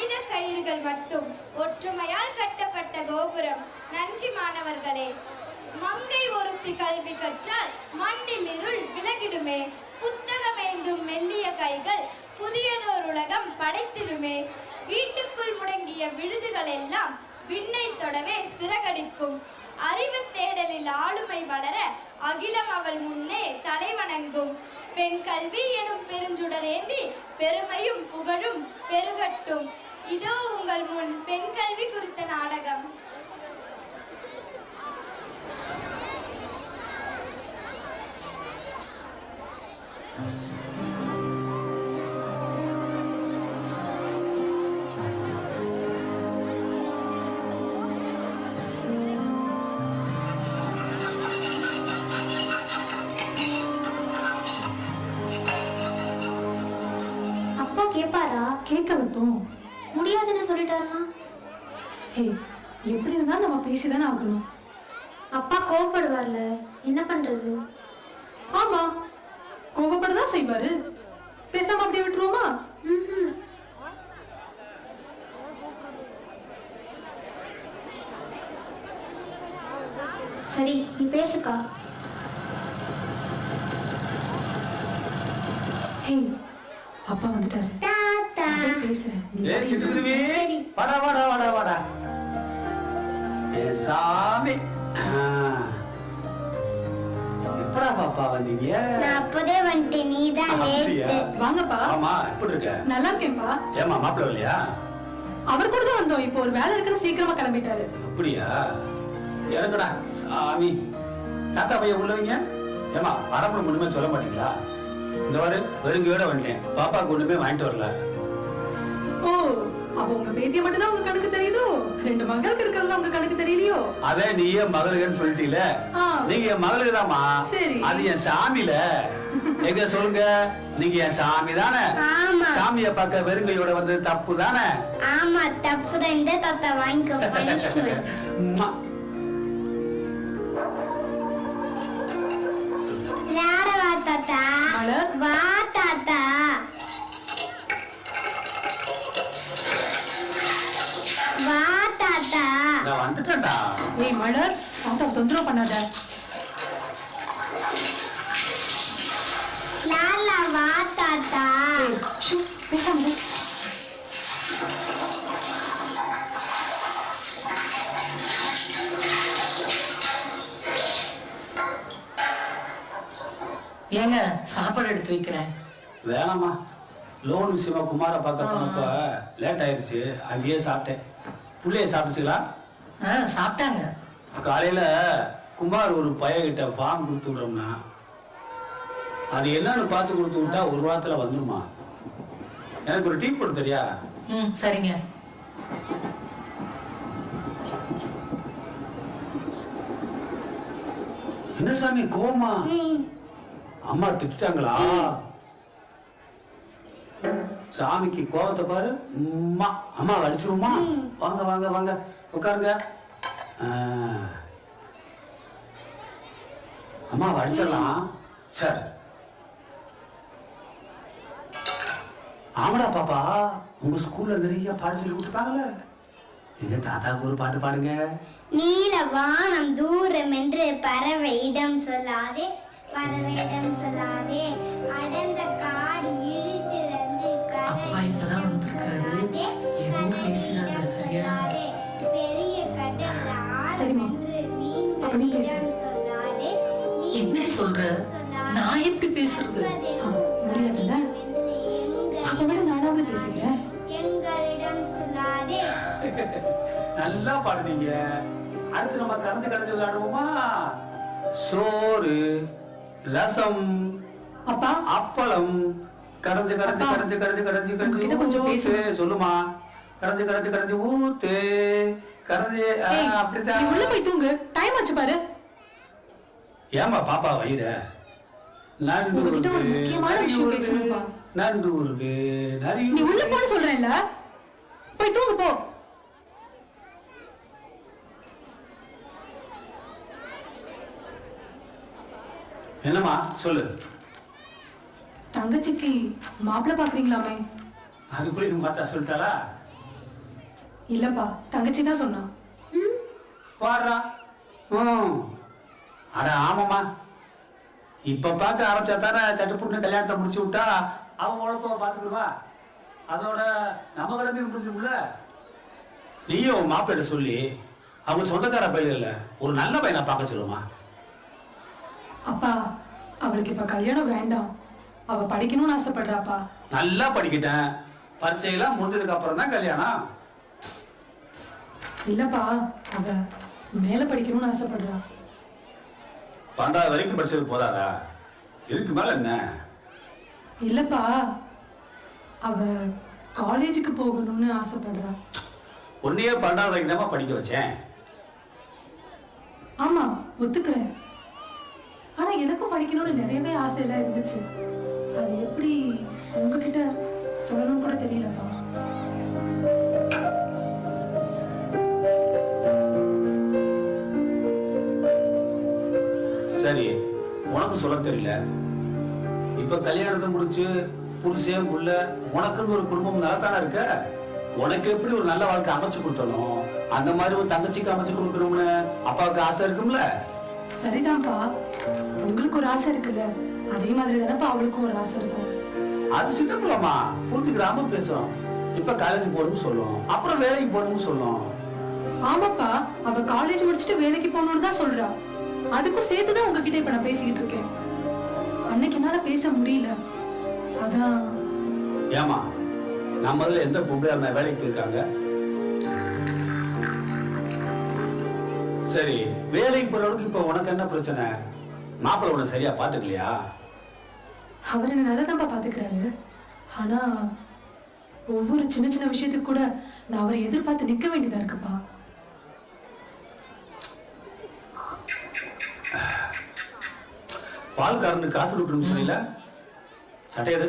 காகித கயிறுகள் மட்டும் ஒற்றுமையால் கட்டப்பட்ட கோபுரம். நன்றி மாணவர்களே. மங்கை ஒருத்தி கல்வி கற்றால் மண்ணில் இருள் விலகிடுமே. புத்தகமேந்தும் மெல்லிய கைகள் புதியதோர் உலகம் படைத்திடுமே. வீட்டுக்குள் முடங்கிய விழுதுகள் எல்லாம் விண்ணை தொடவே சிறகடிக்கும். அறிவு தேடலில் ஆளுமை வளர அகிலம் அவள் முன்னே தலைவணங்கும். பெண் கல்வி எனும் பெருஞ்சுடரேந்தி பெருமையும் புகழும் பெருகட்டும். இதோ உங்கள் முன் பெண் கல்வி குறித்த நாடகம். கேட்பாரா? கேட்க வைப்போம். முடியாதுன்னு சொல்லிட்டாருன்னா எப்படி இருந்தா நம்ம பேசிதானே ஆகணும். அப்பா கோவப்படுவார்ல, என்ன பண்றது? ஆமா, கோவப்படதான் செய்வாரு. பேசாம அப்படியே விட்டுருவோமா? சரி, நீ பேசுக்கா. அப்பா வந்துட்டாரு. பேசுறேன். வாடா வாடா வாடா வாடா. ஏ சாமி, எப்படா பாப்பா வந்தீங்க? நான் அப்பவே வந்துட்டேன், நீ தான் லேட். வாங்கப்பா. ஆமா, எப்படி இருக்க? நல்லா இருக்கேன்ப்பா. ஏமா மாப்பிள்ள இல்லையா? அவர் கூட தான் வந்தோம். இப்போ ஒரு வேலை இருக்குன்னு சீக்கிரமா கிளம்பிட்டாரு. அப்படியா? இறங்கடா சாமி. தாத்தா பையன் உள்ளவங்க ஏமா வரமுறை ஒண்ணுமே சொல்ல மாட்டீங்களா? இந்த வாரு வெறுங்கையோட வந்துட்டேன். பாப்பாவுக்கு ஒண்ணுமே வாங்கிட்டு வரல. ஓ, அப்ப உங்க பேத்திய மட்டும் தான் உங்க கணக்கு தெரியுதோ? ரெண்டு மகளுக்கு இருக்கிறது உங்க கணக்கு தெரியலையோ? அதே நீயே மகளுக்குன்னு சொல்லிட்டீல. நீங்க என் மகளுக்கு தாமா. சரி, அது என் சாமில. எங்க சொல்லுங்க, நீங்க என் சாமி தானே? சாமிய பார்க்க வெறுங்கையோட வந்து தப்பு தானே? ஆமா, தப்பு தான். இந்த தாத்தா வாங்கிக்கோ. தாத்தா வா தாத்தா. வா தாத்தா. நான் வந்துட்டேன்டா. ஏய் மலர், தாத்தா தொந்தரவு பண்ணாத. லாலா வா தாத்தா. ஷூ, பேசாம. ஏங்க சாப்பாடு எடுத்து வைக்கிறேன். வேணாமா, லோன் விஷயமா குமார பார்க்க போனப்ப லேட் ஆயிடுச்சு. அங்கேயே சாப்பிட்டேன். புள்ளைய சாப்பிடுச்சுங்களா? சாப்பிட்டாங்க. காலையில குமார் ஒரு பையன்கிட்ட ஃபார்ம் கொடுத்து விடுறோம்னா அது என்னன்னு பார்த்து கொடுத்து விட்டா ஒரு வாரத்துல வந்துருமா? எனக்கு ஒரு டீ போட்டு தெரியா? சரிங்க. என்ன சாமி கோமா? அம்மா திட்டாங்களா? சாமிக்கு கோவத்தை பாரு. அம்மா அடிச்சிருமா? வாங்க வாங்க வாங்க உட்காருங்க. அம்மா அடிச்சிடலாம் சார். ஆமாடா பாப்பா, உங்க ஸ்கூல்ல நிறைய பாட்டு சொல்லி கொடுத்துருப்பாங்கல்ல. எங்க தாத்தாவுக்கு ஒரு பாட்டு பாடுங்க. நீல வானம் தூரம் என்று பறவையிடம் சொல்லாதே, பறவையிடம் சொல்லாதே, அடர்ந்த காடு இருட்டிலிருந்து அப்பா இப்பதான் வந்திருக்காரு. ஏதோ பேசுறாங்க, சரியா? பெரிய கடல் சரிம்மா, அப்படி பேசு. சொல்லாதே. என்ன சொல்ற? நான் எப்படி பேசுறது? முடியாதுல்ல? அப்ப விட நானாவது பேசுகிறேன். எங்களிடம் சொல்லாதே. நல்லா பாடுனீங்க. அடுத்து நம்ம கலந்து கலந்து விளையாடுவோமா? சோறு, ரசம், அப்பா, அப்பளம், கடைஞ்சு கடைஞ்சு கடைஞ்சு கடைஞ்சு கடைஞ்சு கடைஞ்சு கொஞ்சம் பேசு. சொல்லுமா? கடைஞ்சு கடைஞ்சு கடைஞ்சு ஊத்து கடைஞ்சு. அப்படித்தான். நீ உள்ள போய் தூங்கு. டைம் ஆச்சு பாரு. ஏமா பாப்பா வயிற நண்டூருக்கு நண்டூருக்கு நிறைய. நீ உள்ள போன்னு சொல்றேன்ல, போய் தூங்கு போ. என்னம்மா சொல்லு. தங்கச்சிக்கு மாப்பிள்ளை பாக்குறீங்களாமே? அதுக்குள்ள மாத்தா சொல்லிட்டாளா? இல்லப்பா தங்கச்சி தான் சொன்னா. பாடுறா. அட ஆமாம்மா, இப்ப பார்க்க ஆரம்பிச்சா தானே சட்டுப்புட்டு கல்யாணத்தை முடிச்சு விட்டா அவன் உழப்ப பார்த்துக்குவா. அதோட நம்ம கடமையும் முடிஞ்சும்ல. நீயும் மாப்பிள்ளை சொல்லி அவங்க சொந்தக்கார பையன் இல்ல ஒரு நல்ல பையனை பார்க்க சொல்லுமா. அப்பா அவளுக்கு இப்ப கல்யாணம் வேண்டாம், அவ படிக்கணும்னு ஆசைப்படுறாப்பா. நல்லா படிக்கிட்டேன், பரீட்சையெல்லாம் முடிஞ்சதுக்கு அப்புறம் தான் கல்யாணம். இல்லப்பா அவ மேல படிக்கணும்னு ஆசைப்படுறா. 12வது வரைக்கும் படிச்சது போதாதா? இதுக்கு மேல என்ன? இல்லப்பா அவ காலேஜுக்கு போகணும்னு ஆசைப்படுறா. உன்னையே 12வது வரைக்கும் தான் படிக்க வச்சேன். ஆமா ஒத்துக்கிறேன், ஆனா எனக்கும் படிக்கணும்னு நிறையவே ஆசையெல்லாம் இருந்துச்சு. அது எப்படி உங்ககிட்ட சொல்லணும்னு கூட தெரியலப்பா. சரி, உனக்கு சொல்ல தெரியல. இப்ப கல்யாணத்தை முடிச்சு புருஷன் புள்ள உனக்குன்னு ஒரு குடும்பம் நல்லாத்தானே இருக்க. உனக்கு எப்படி ஒரு நல்ல வாழ்க்கை அமைச்சு கொடுத்தனும் அந்த மாதிரி ஒரு தங்கச்சிக்கு அமைச்சு கொடுக்கணும்னு அப்பாவுக்கு ஆசை இருக்கும்ல. சரிதான்ப்பா, உங்களுக்கு ஒரு ஆசை இருக்குல்ல, அதே மாதிரி தானப்பா அவளுக்கும் ஒரு ஆசை இருக்கும். அது சின்ன பிள்ளைமா புரிஞ்சுக்கிறாம பேசும். இப்ப காலேஜ் போகணும்னு சொல்லும், அப்புறம் வேலைக்கு போகணும்னு சொல்லும். ஆமாப்பா, அவ காலேஜ் முடிச்சுட்டு வேலைக்கு போகணும்னு தான் சொல்றா. அதுக்கும் சேர்த்துதான் உங்ககிட்ட இப்ப நான் பேசிக்கிட்டு இருக்கேன். அன்னைக்கு என்னால பேச முடியல, அதான். ஏமா நம்ம அதுல எந்த பொம்பளையா வேலைக்கு போயிருக்காங்க? சரி, வேலைக்கு போறவளுக்கு இப்ப உனக்கு என்ன பிரச்சனை? மாப்பிள்ளை உன்னை சரியா பாத்துக்கலையா? அவர் என்ன நல்லதான்ப்பா பாத்துக்கிறாரு, ஆனா ஒவ்வொரு சின்ன சின்ன விஷயத்துக்கு கூட நான் அவரை எதிர்பார்த்து நிக்க வேண்டியதா இருக்குப்பா. பால்காரனுக்கு காசு கொடுக்கணும்னு சொன்னீல, சட்டையடு.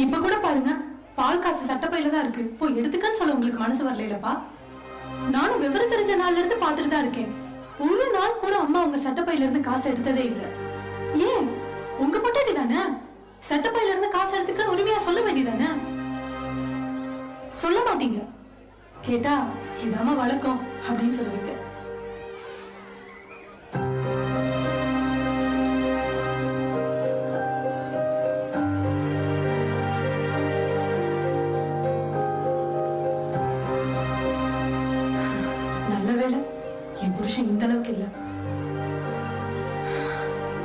இப்ப கூட பாருங்க, பால் காசு சட்டப்பையில தான் இருக்கு, போய் எடுத்துக்கன்னு சொல்ல உங்களுக்கு மனசு வரலப்பா. நானும் விவரம் தெரிஞ்ச நாள்ல இருந்து பாத்துட்டு தான் இருக்கேன். ஒரு நாள் கூட அம்மா உங்க சட்டப்பையில இருந்து காசு எடுத்ததே இல்ல. ஏன் உங்க பொட்டாட்டி தானே, சட்டப்பையில இருந்து காசு எடுத்துக்க உரிமையா சொல்ல வேண்டியதானே? சொல்ல மாட்டீங்க, கேட்டா இதாம வழக்கம் அப்படின்னு சொல்லுவீங்க. இந்த அளவுக்கு இல்ல,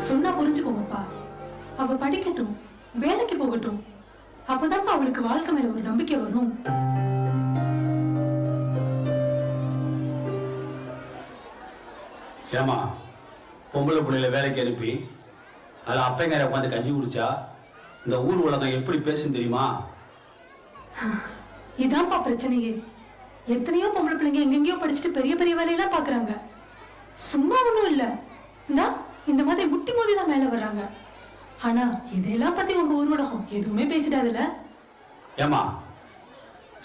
சொன்னா புரிஞ்சுக்கோங்கப்பா. அவ படிக்கட்டும், வேலைக்கு போகட்டும், அப்பதான் அவளுக்கு வாழ்க்கை மேல ஒரு நம்பிக்கை வரும். ஏமா பொம்பளை பிள்ளைல வேலைக்கு அனுப்பி அதுல அப்பங்கார உட்காந்து கஞ்சி குடிச்சா இந்த ஊர் உலகம் எப்படி பேசும் தெரியுமா? இதான்ப்பா பிரச்சனையே. எத்தனையோ பொம்பளை பிள்ளைங்க எங்கெங்கயோ படிச்சுட்டு பெரிய பெரிய வேலையெல்லாம் பாக்குறாங்க. சும்மா ஒண்ணும் இல்ல, இந்த மாதிரி முட்டி மோதி தான் மேல வர்றாங்க. ஆனா இதெல்லாம் பத்தி உங்க ஊர் உலகம் எதுவுமே பேசிடாதுல. ஏமா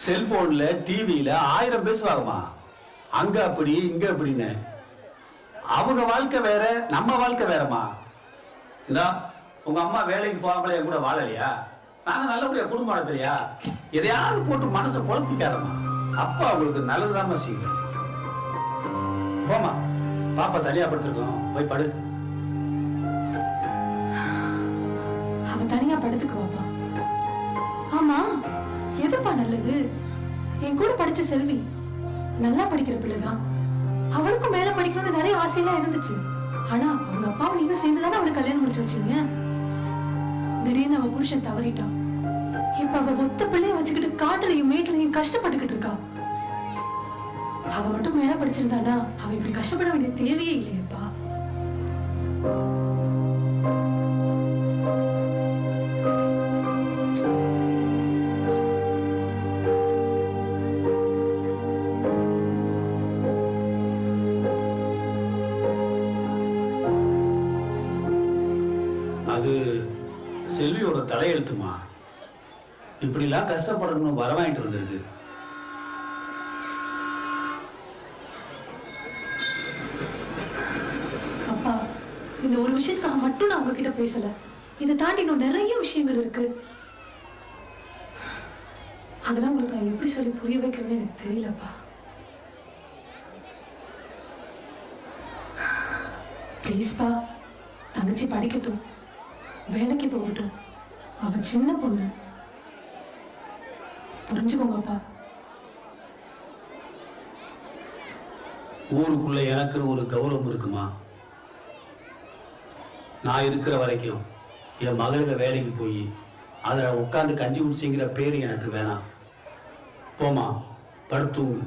செல்போன்ல டிவியில 1000 பேசுவாங்கம்மா, அங்க அப்படி இங்க அப்படின்னு. அவங்க வாழ்க்கை வேற, நம்ம வாழ்க்கை வேறமா. இந்தா உங்க அம்மா வேலைக்கு போகாமலே கூட வாழலையா? நாங்க நல்லபடியா குடும்பம் நடத்துறியா? எதையாவது போட்டு மனசை குழப்பிக்காதம்மா. அப்பா அவங்களுக்கு நல்லதுதாம்மா செய்யும். போமா, பாப்பா தனியா படுத்திருக்கோம், போய் படு. அவ தனியா படுத்துக்குவாப்பா. ஆமா, எதுப்பா நல்லது? என் கூட படிச்ச செல்வி நல்லா படிக்கிற பிள்ளைதான். அவளுக்கும் மேல படிக்கணும்னு நிறைய ஆசையெல்லாம் இருந்துச்சு. ஆனா அவங்க அப்பாவும் நீங்க சேர்ந்துதானே அவளுக்கு கல்யாணம் முடிச்சு வச்சீங்க. திடீர்னு அவ புருஷன் தவறிட்டான். இப்ப அவ ஒத்த பிள்ளைய வச்சுக்கிட்டு காட்டுலையும் மேட்டுலையும் கஷ்டப்பட்டுக்கிட்டு இருக்கா. அவ மட்டும் மேல படிச்சிருந்தானா அவ இப்படி கஷ்டப்பட வேண்டிய தேவையே இல்லையப்பா. செல்வியோட தலையெழுத்துமா. இப்படிலாம் கஷ்டப்படணும்னு வர வாங்கிட்டு வந்திருக்கு. அப்பா, இந்த ஒரு விஷயத்துக்காக மட்டும் நான் உங்ககிட்ட பேசல. இதை தாண்டி இன்னும் நிறைய விஷயங்கள் இருக்கு. அதெல்லாம் உங்களுக்கு நான் எப்படி சொல்லி புரிய வைக்கிறேன்னு எனக்கு தெரியலப்பா. ப்ளீஸ்ப்பா, தங்கச்சி படிக்கட்டும், வேலைக்கு போகட்டும். அவ சின்ன பொண்ணு, புரிஞ்சுக்கோங்கப்பா. ஊருக்குள்ள எனக்குன்னு ஒரு கௌரவம் இருக்குமா. நான் இருக்கிற வரைக்கும் என் மகளுக்கு வேலைக்கு போய் அதில் உட்காந்து கஞ்சி குடிச்சிங்கிற பேர் எனக்கு வேணாம். போமா, படுத்தூங்கு.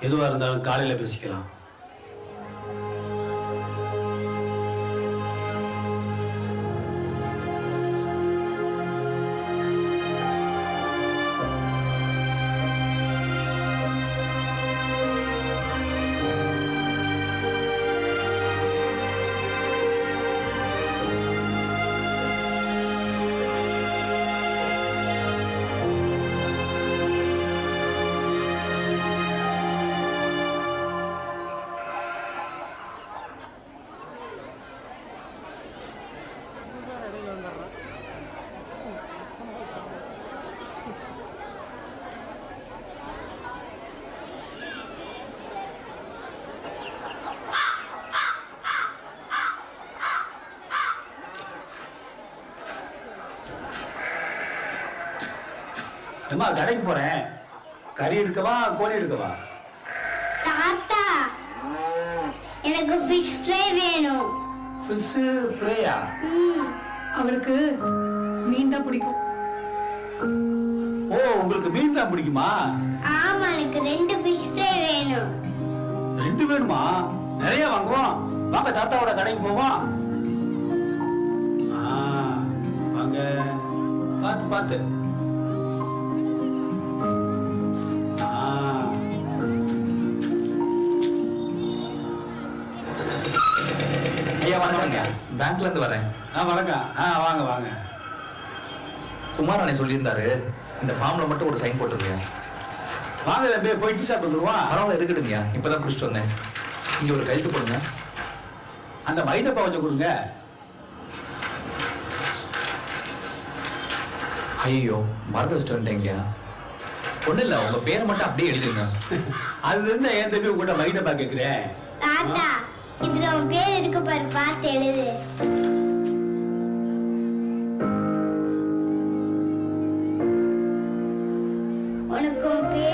எதுவாக இருந்தாலும் காலையில் பேசிக்கலாம். அம்மா, கடைக்கு போறேன். கறி எடுக்கவா கோழி எடுக்கவா? தாத்தா, எனக்கு ஃபிஷ் ஃப்ரை வேணும். ஃபிஷ் ஃப்ரையா? அவளுக்கு மீன் தான் பிடிக்கும். ஓ, உங்களுக்கு மீன் தான் பிடிக்குமா? ஆமா, எனக்கு 2 ஃபிஷ் ஃப்ரை வேணும். 2 வேணுமா? நிறைய வாங்குவோம். வாங்க தாத்தாவோட கடைக்கு போவோம். வாங்க, பார்த்து பார்த்து. பேங்க்ல இருந்து வரேன். வணக்கம். வாங்க வாங்க. குமார் அண்ணே சொல்லியிருந்தாரு, இந்த ஃபார்ம்ல மட்டும் ஒரு சைன் போட்டுருங்க. வாங்க தம்பி, போய் டீ ஷாப் வந்துருவான். பரவாயில்ல, இருக்கட்டுங்க. இப்பதான் குடிச்சிட்டு வந்தேன். இங்க ஒரு கையெழுத்து போடுங்க. அந்த மைடப்பா கொஞ்சம் கொடுங்க. ஐயோ, மறந்து வச்சுட்டு வந்துட்டேங்க. ஒண்ணு இல்ல, உங்க பேரை மட்டும் அப்படியே எழுதிருங்க. அது இருந்தா என் தம்பி உங்ககிட்ட மைடப்பா கேட்கிறேன். தாத்தா, இதுல உன் பேர் இருக்கு பாரு, பார்த்து எழுது. உனக்கு உன் பேர்